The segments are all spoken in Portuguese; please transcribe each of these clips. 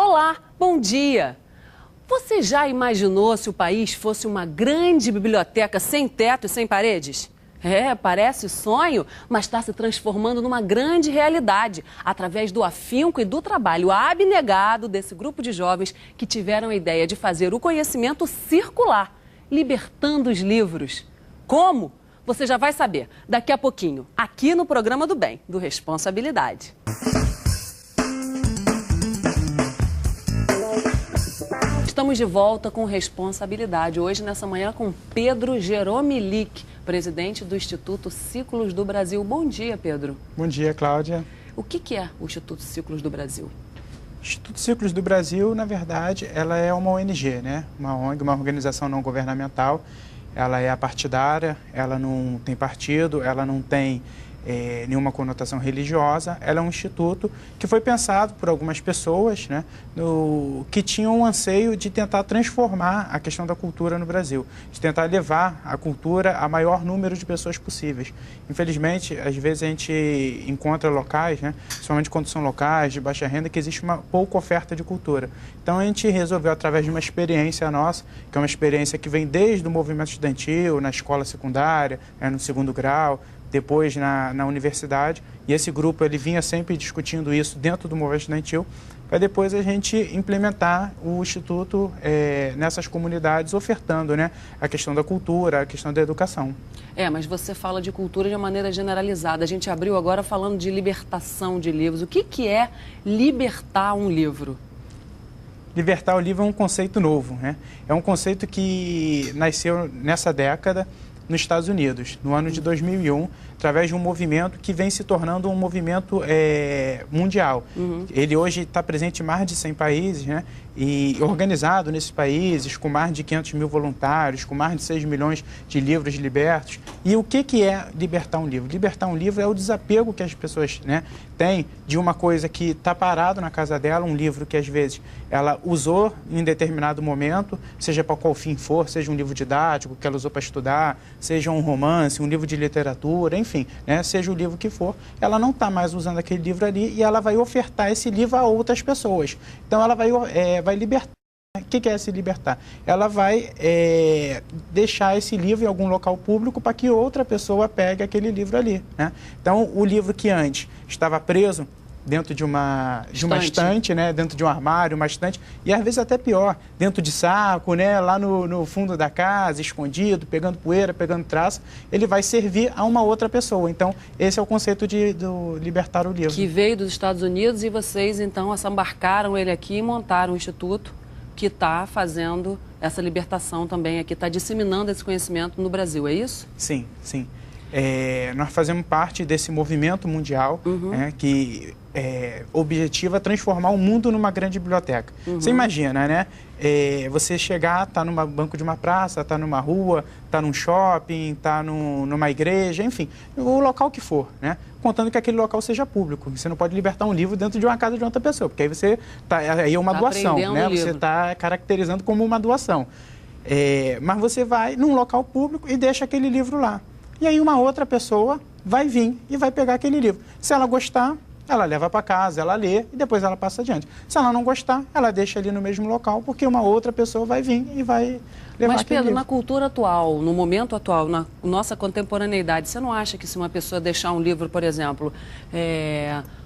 Olá, bom dia! Você já imaginou se o país fosse uma grande biblioteca sem teto e sem paredes? Parece sonho, mas está se transformando numa grande realidade, através do afinco e do trabalho abnegado desse grupo de jovens que tiveram a ideia de fazer o conhecimento circular, libertando os livros. Como? Você já vai saber daqui a pouquinho, aqui no Programa do Bem, do Responsabilidade. Estamos de volta com Responsabilidade, hoje nessa manhã com Pedro Jeromilic, presidente do Instituto Ciclos do Brasil. Bom dia, Pedro. Bom dia, Cláudia. O que é o Instituto Ciclos do Brasil? O Instituto Ciclos do Brasil, na verdade, ela é uma ONG, né? Uma ONG, uma organização não governamental. Ela é apartidária, ela não tem partido, ela não tem nenhuma conotação religiosa. Ela é um instituto que foi pensado por algumas pessoas, né, que tinham um anseio de tentar transformar a questão da cultura no Brasil, de tentar levar a cultura a maior número de pessoas possíveis. Infelizmente, às vezes a gente encontra locais, né, principalmente quando são locais de baixa renda, que existe uma pouca oferta de cultura. Então a gente resolveu, através de uma experiência nossa, que é uma experiência que vem desde o movimento estudantil, na escola secundária, no segundo grau, depois na universidade, e esse grupo ele vinha sempre discutindo isso dentro do movimento estudantil, para depois a gente implementar o Instituto nessas comunidades, ofertando, né, a questão da cultura, a questão da educação. Mas você fala de cultura de uma maneira generalizada. A gente abriu agora falando de libertação de livros. O que é libertar um livro? Libertar o livro é um conceito novo, né? É um conceito que nasceu nessa década, nos Estados Unidos, no ano de 2001, através de um movimento que vem se tornando um movimento mundial. Ele hoje está presente em mais de 100 países, né? E organizado nesses países, com mais de 500 mil voluntários, com mais de 6 milhões de livros libertos. E o que é libertar um livro? Libertar um livro é o desapego que as pessoas, né, têm de uma coisa que está parado na casa dela, um livro que às vezes ela usou em determinado momento, seja para qual fim for, seja um livro didático que ela usou para estudar, seja um romance, um livro de literatura, enfim, né, seja o livro que for, ela não está mais usando aquele livro ali e ela vai ofertar esse livro a outras pessoas. Então ela vai libertar. O que é se libertar? Ela vai deixar esse livro em algum local público para que outra pessoa pegue aquele livro ali, né? Então, o livro que antes estava preso dentro de uma estante, né? Dentro de um armário, uma estante, e às vezes até pior, dentro de saco, né? Lá no fundo da casa, escondido, pegando poeira, pegando traça, ele vai servir a uma outra pessoa. Então, esse é o conceito do libertar o livro. Que veio dos Estados Unidos e vocês, então, embarcaram ele aqui e montaram um instituto que está fazendo essa libertação também aqui, está disseminando esse conhecimento no Brasil, é isso? Sim, sim. Nós fazemos parte desse movimento mundial que objetiva transformar o mundo numa grande biblioteca. Você imagina, né? Você chegar, tá num banco de uma praça, tá numa rua, tá num shopping, tá numa igreja, enfim, o local que for, né? Contando que aquele local seja público. Você não pode libertar um livro dentro de uma casa de outra pessoa, porque aí você aí é uma doação, né? Você está caracterizando como uma doação. Mas você vai num local público e deixa aquele livro lá. E aí uma outra pessoa vai vir e vai pegar aquele livro. Se ela gostar, ela leva para casa, ela lê e depois ela passa adiante. Se ela não gostar, ela deixa ali no mesmo local, porque uma outra pessoa vai vir e vai levar Mas, aquele Pedro, livro. na cultura atual, no momento atual, na nossa contemporaneidade, você não acha que se uma pessoa deixar um livro, por exemplo,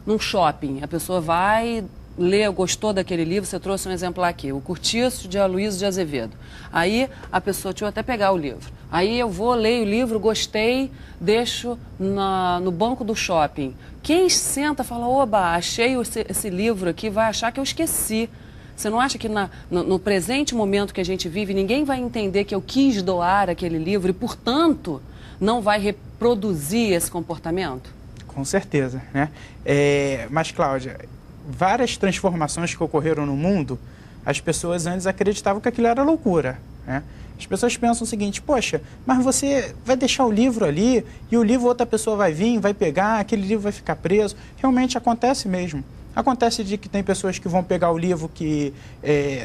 num shopping, a pessoa vai ler, gostou daquele livro, você trouxe um exemplar aqui, O Cortiço de Aloysio de Azevedo. Aí a pessoa, deixa eu até pegar o livro. Aí eu vou, leio o livro, gostei, deixo no banco do shopping. Quem senta fala, oba, achei esse livro aqui, vai achar que eu esqueci. Você não acha que no presente momento que a gente vive, ninguém vai entender que eu quis doar aquele livro e, portanto, não vai reproduzir esse comportamento? Com certeza, né? Mas, Cláudia, várias transformações que ocorreram no mundo, as pessoas antes acreditavam que aquilo era loucura, né? As pessoas pensam o seguinte, poxa, mas você vai deixar o livro ali e o livro outra pessoa vai vir, vai pegar, aquele livro vai ficar preso. Realmente acontece mesmo. Acontece de que tem pessoas que vão pegar o livro que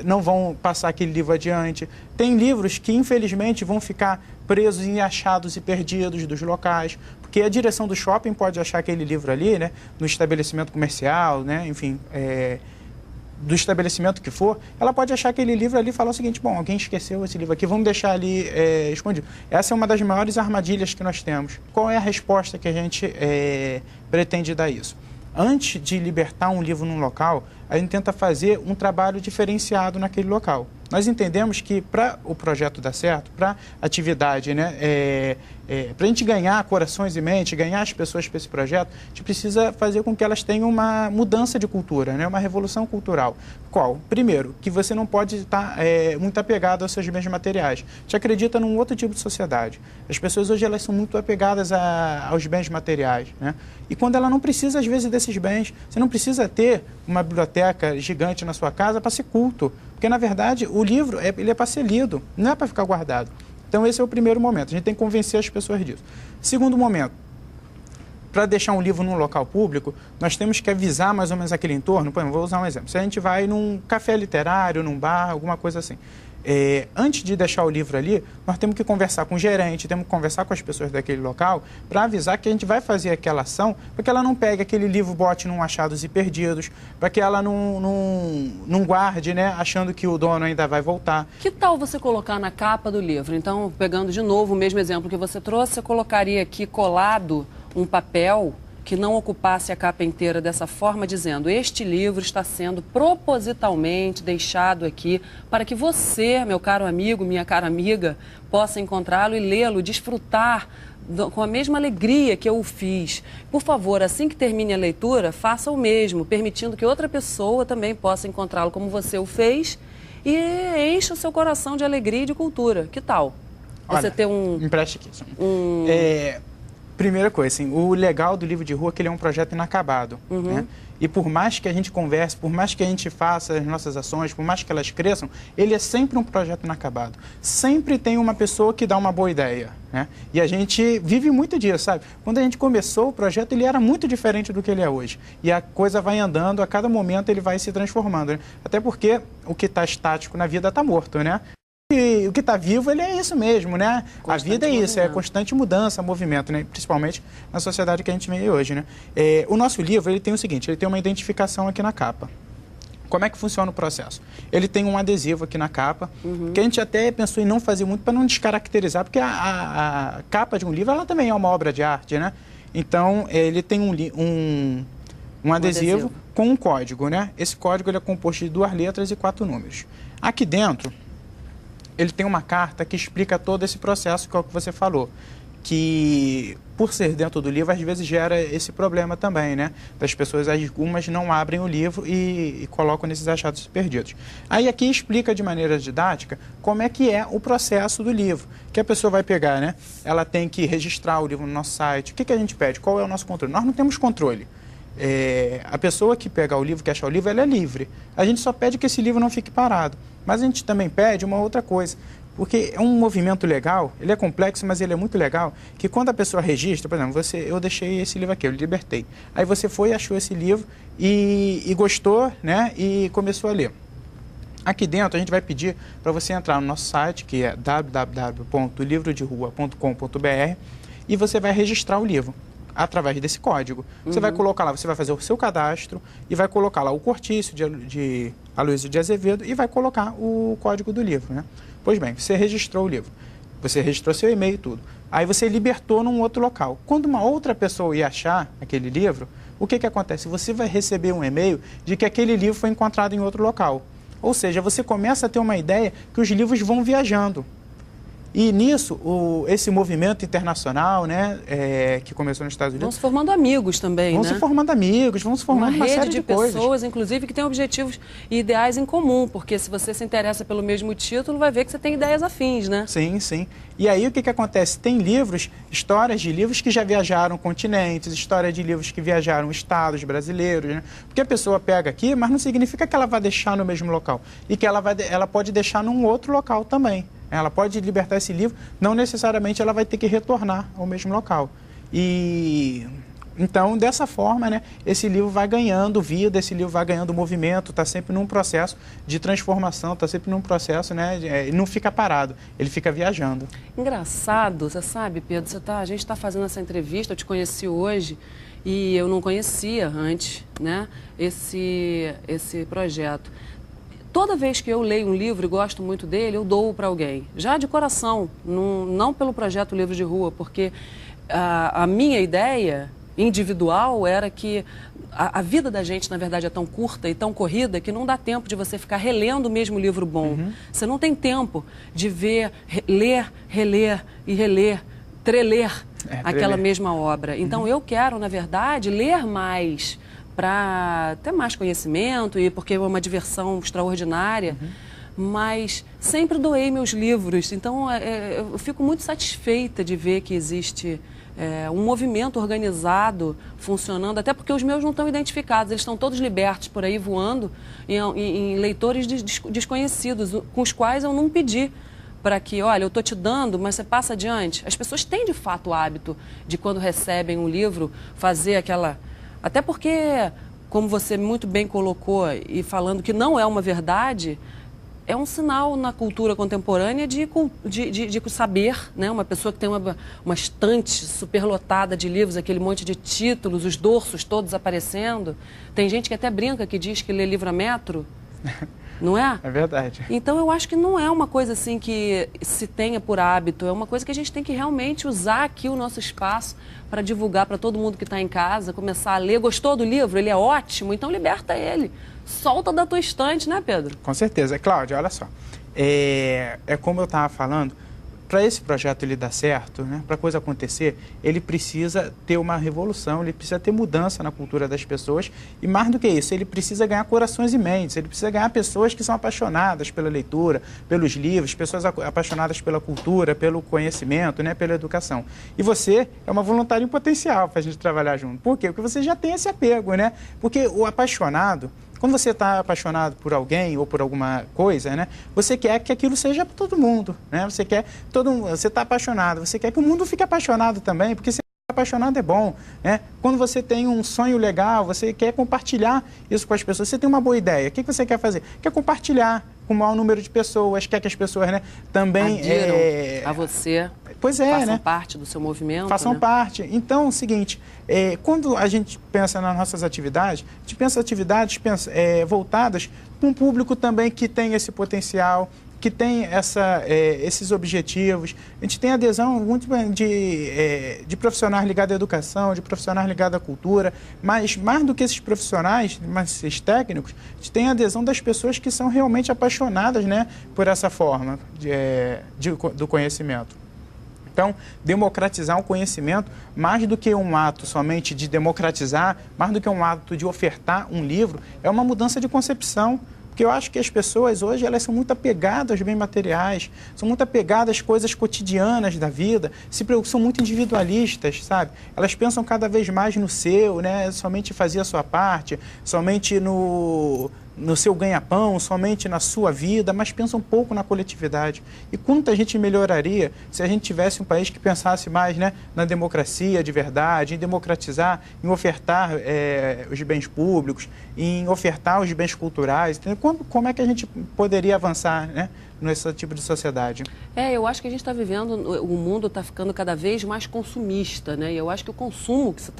não vão passar aquele livro adiante. Tem livros que, infelizmente, vão ficar presos e achados e perdidos dos locais, porque a direção do shopping pode achar aquele livro ali, né, no estabelecimento comercial, né, enfim, do estabelecimento que for, ela pode achar aquele livro ali e falar o seguinte: bom, alguém esqueceu esse livro aqui, vamos deixar ali escondido. Essa é uma das maiores armadilhas que nós temos. Qual é a resposta que a gente pretende dar isso? Antes de libertar um livro num local, a gente tenta fazer um trabalho diferenciado naquele local. Nós entendemos que para o projeto dar certo, para a atividade, né, para a gente ganhar corações e mentes, ganhar as pessoas para esse projeto, a gente precisa fazer com que elas tenham uma mudança de cultura, né, uma revolução cultural. Qual? Primeiro, que você não pode estar muito apegado aos seus bens materiais. A gente acredita num outro tipo de sociedade. As pessoas hoje elas são muito apegadas aos bens materiais, né? E quando ela não precisa, às vezes, desses bens, você não precisa ter uma biblioteca gigante na sua casa para ser culto. Porque, na verdade, o livro ele é para ser lido, não é para ficar guardado. Então, esse é o primeiro momento. A gente tem que convencer as pessoas disso. Segundo momento, para deixar um livro num local público, nós temos que avisar mais ou menos aquele entorno. Por exemplo, vou usar um exemplo. Se a gente vai num café literário, num bar, alguma coisa assim. Antes de deixar o livro ali, nós temos que conversar com o gerente, temos que conversar com as pessoas daquele local para avisar que a gente vai fazer aquela ação, para que ela não pegue aquele livro, bote num achados e perdidos, para que ela não guarde, né, achando que o dono ainda vai voltar. Que tal você colocar na capa do livro? Então, pegando de novo o mesmo exemplo que você trouxe, você colocaria aqui colado um papel que não ocupasse a capa inteira dessa forma, dizendo: este livro está sendo propositalmente deixado aqui para que você, meu caro amigo, minha cara amiga, possa encontrá-lo e lê-lo, desfrutar com a mesma alegria que eu o fiz. Por favor, assim que termine a leitura, faça o mesmo, permitindo que outra pessoa também possa encontrá-lo como você o fez e encha o seu coração de alegria e de cultura. Que tal? Você ter empreste aqui. Primeira coisa, assim, o legal do livro de rua é que ele é um projeto inacabado, né? E por mais que a gente converse, por mais que a gente faça as nossas ações, por mais que elas cresçam, ele é sempre um projeto inacabado. Sempre tem uma pessoa que dá uma boa ideia, né? E a gente vive muito disso, sabe? Quando a gente começou o projeto, ele era muito diferente do que ele é hoje. E a coisa vai andando, a cada momento ele vai se transformando, né? Até porque o que está estático na vida está morto, né? E o que está vivo, ele é isso mesmo, né? A vida é isso, é constante mudança, movimento, né? Principalmente na sociedade que a gente vive hoje, né? O nosso livro, ele tem o seguinte, ele tem uma identificação aqui na capa. Como é que funciona o processo? Ele tem um adesivo aqui na capa, que a gente até pensou em não fazer muito para não descaracterizar, porque a capa de um livro, ela também é uma obra de arte, né? Então, ele tem um adesivo com um código, né? Esse código ele é composto de 2 letras e 4 números. Aqui dentro, ele tem uma carta que explica todo esse processo, que é o que você falou, que por ser dentro do livro, às vezes gera esse problema também, né? Das pessoas, algumas não abrem o livro e colocam nesses achados perdidos. Aí aqui explica de maneira didática como é que é o processo do livro, que a pessoa vai pegar, né? Ela tem que registrar o livro no nosso site. O que a gente pede? Qual é o nosso controle? Nós não temos controle. A pessoa que pegar o livro, que achar o livro, ela é livre. A gente só pede que esse livro não fique parado. Mas a gente também pede uma outra coisa, porque é um movimento legal, ele é complexo, mas ele é muito legal, que quando a pessoa registra, por exemplo, eu deixei esse livro aqui, eu libertei. Aí você foi, achou esse livro e gostou, né, e começou a ler. Aqui dentro a gente vai pedir para você entrar no nosso site, que é www.livroderrua.com.br, e você vai registrar o livro através desse código. Você vai colocar lá, você vai fazer o seu cadastro e vai colocar lá o Cortiço de Aloysio de Azevedo e vai colocar o código do livro, né? Pois bem, você registrou o livro, você registrou seu e-mail e tudo. Aí você libertou num outro local. Quando uma outra pessoa ia achar aquele livro, o que acontece? Você vai receber um e-mail de que aquele livro foi encontrado em outro local. Ou seja, você começa a ter uma ideia que os livros vão viajando. E nisso, esse movimento internacional, né, que começou nos Estados Unidos... Vão se formando amigos também, vão né? se formando amigos, vão se formando uma série de pessoas, coisas. inclusive, que têm objetivos e ideais em comum, porque se você se interessa pelo mesmo título, vai ver que você tem ideias afins, né? Sim, sim. E aí o que acontece? Tem livros, histórias de livros que já viajaram continentes, histórias de livros que viajaram estados brasileiros, né? Porque a pessoa pega aqui, mas não significa que ela vai deixar no mesmo local. E que ela pode deixar num outro local também. Ela pode libertar esse livro, não necessariamente ela vai ter que retornar ao mesmo local. E Então, dessa forma, né, esse livro vai ganhando vida, esse livro vai ganhando movimento, está sempre num processo de transformação, está sempre num processo, né, não fica parado, ele fica viajando. Engraçado, você sabe, Pedro, a gente está fazendo essa entrevista, eu te conheci hoje e eu não conhecia antes, né, esse projeto. Toda vez que eu leio um livro e gosto muito dele, eu dou para alguém, já de coração, não pelo projeto Livro de Rua, porque a minha ideia individual era que a vida da gente, na verdade, é tão curta e tão corrida que não dá tempo de você ficar relendo o mesmo livro bom. Você não tem tempo de ver, ler, reler e reler, treler aquela mesma obra. Então, eu quero, na verdade, ler mais para ter mais conhecimento e porque é uma diversão extraordinária. Mas sempre doei meus livros. Então, eu fico muito satisfeita de ver que existe um movimento organizado funcionando, até porque os meus não estão identificados, eles estão todos libertos por aí voando em leitores desconhecidos, com os quais eu não pedi para que, olha, eu estou te dando, mas você passa adiante. As pessoas têm de fato o hábito de, quando recebem um livro, fazer aquela... Até porque, como você muito bem colocou e falando que não é uma verdade, é um sinal na cultura contemporânea de saber, né? Uma pessoa que tem uma estante superlotada de livros, aquele monte de títulos, os dorsos todos aparecendo. Tem gente que até brinca, que diz que lê livro a metro, não é? É verdade. Então, eu acho que não é uma coisa assim que se tenha por hábito, é uma coisa que a gente tem que realmente usar aqui o nosso espaço para divulgar para todo mundo que está em casa, começar a ler. Gostou do livro? Ele é ótimo, então liberta ele. Solta da tua estante, né, Pedro? Com certeza. Cláudia, olha só. É como eu estava falando, para esse projeto ele dar certo, né, para a coisa acontecer, ele precisa ter uma revolução, ele precisa ter mudança na cultura das pessoas e, mais do que isso, ele precisa ganhar corações e mentes, ele precisa ganhar pessoas que são apaixonadas pela leitura, pelos livros, pessoas apaixonadas pela cultura, pelo conhecimento, né, pela educação. E você é uma voluntária em potencial para a gente trabalhar junto. Por quê? Porque você já tem esse apego, né? Porque o apaixonado... Quando você está apaixonado por alguém ou por alguma coisa, né, você quer que aquilo seja para todo mundo, né? Você está apaixonado, você quer que o mundo fique apaixonado também, porque ser apaixonado é bom, né? Quando você tem um sonho legal, você quer compartilhar isso com as pessoas. Você tem uma boa ideia, o que você quer fazer? Quer compartilhar com o maior número de pessoas, quer que as pessoas, né, também... Adiram a você. Pois é, façam né? parte do seu movimento. Façam né? parte. Então, é o seguinte, quando a gente pensa nas nossas atividades, a gente pensa atividades voltadas para um público também que tem esse potencial, que tem esses objetivos. A gente tem adesão muito de profissionais ligados à educação, de profissionais ligados à cultura, mas mais do que esses profissionais, mais esses técnicos, a gente tem a adesão das pessoas que são realmente apaixonadas, né, por essa forma do conhecimento. Então, democratizar o conhecimento, mais do que um ato somente de democratizar, mais do que um ato de ofertar um livro, é uma mudança de concepção. Porque eu acho que as pessoas hoje, elas são muito apegadas aos bens materiais, são muito apegadas às coisas cotidianas da vida, são muito individualistas, sabe? Elas pensam cada vez mais no seu, né? Somente fazer a sua parte, somente no seu ganha-pão, somente na sua vida, mas pensa um pouco na coletividade. E quanto a gente melhoraria se a gente tivesse um país que pensasse mais, né, na democracia de verdade, em democratizar, em ofertar os bens públicos, em ofertar os bens culturais. Entendeu? Como é que a gente poderia avançar, né, nesse tipo de sociedade? Eu acho que a gente está vivendo, o mundo está ficando cada vez mais consumista, né? E eu acho que o consumo, que você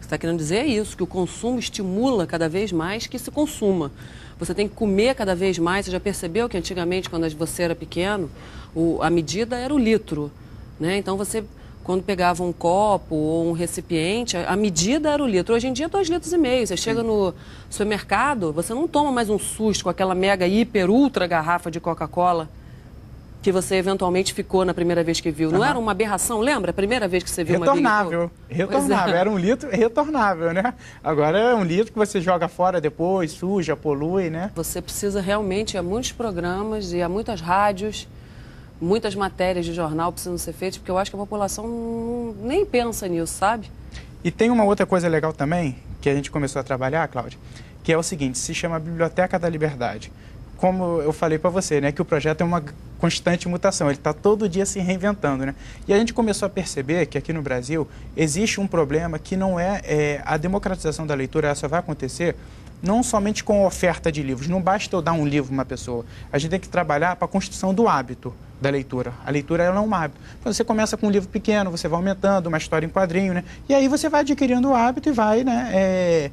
está querendo dizer é isso, que o consumo estimula cada vez mais que se consuma. Você tem que comer cada vez mais. Você já percebeu que antigamente, quando você era pequeno, a medida era o litro, né? Então você, quando pegava um copo ou um recipiente, a medida era o litro. Hoje em dia é 2,5 litros. Você chega no supermercado, você não toma mais um susto com aquela mega, hiper, ultra garrafa de Coca-Cola que você eventualmente ficou na primeira vez que viu. Não era uma aberração? Lembra? A primeira vez que você viu uma Big Coke? Retornável. Era 1 litro retornável, né? Agora é 1 litro que você joga fora depois, suja, polui, né? Você precisa realmente ir a muitos programas e a muitas rádios, muitas matérias de jornal precisam ser feitas, porque eu acho que a população nem pensa nisso, sabe? E tem uma outra coisa legal também, que a gente começou a trabalhar, Cláudia, que é o seguinte, se chama Biblioteca da Liberdade. como eu falei para você, né, que o projeto é uma constante mutação, ele está todo dia se reinventando, né? E a gente começou a perceber que aqui no Brasil existe um problema que não é a democratização da leitura, ela só vai acontecer não somente com a oferta de livros. Não basta eu dar um livro para uma pessoa. A gente tem que trabalhar para a construção do hábito da leitura. A leitura ela é um hábito. Então, você começa com um livro pequeno, você vai aumentando, uma história em quadrinho, né? E aí você vai adquirindo o hábito e vai, né,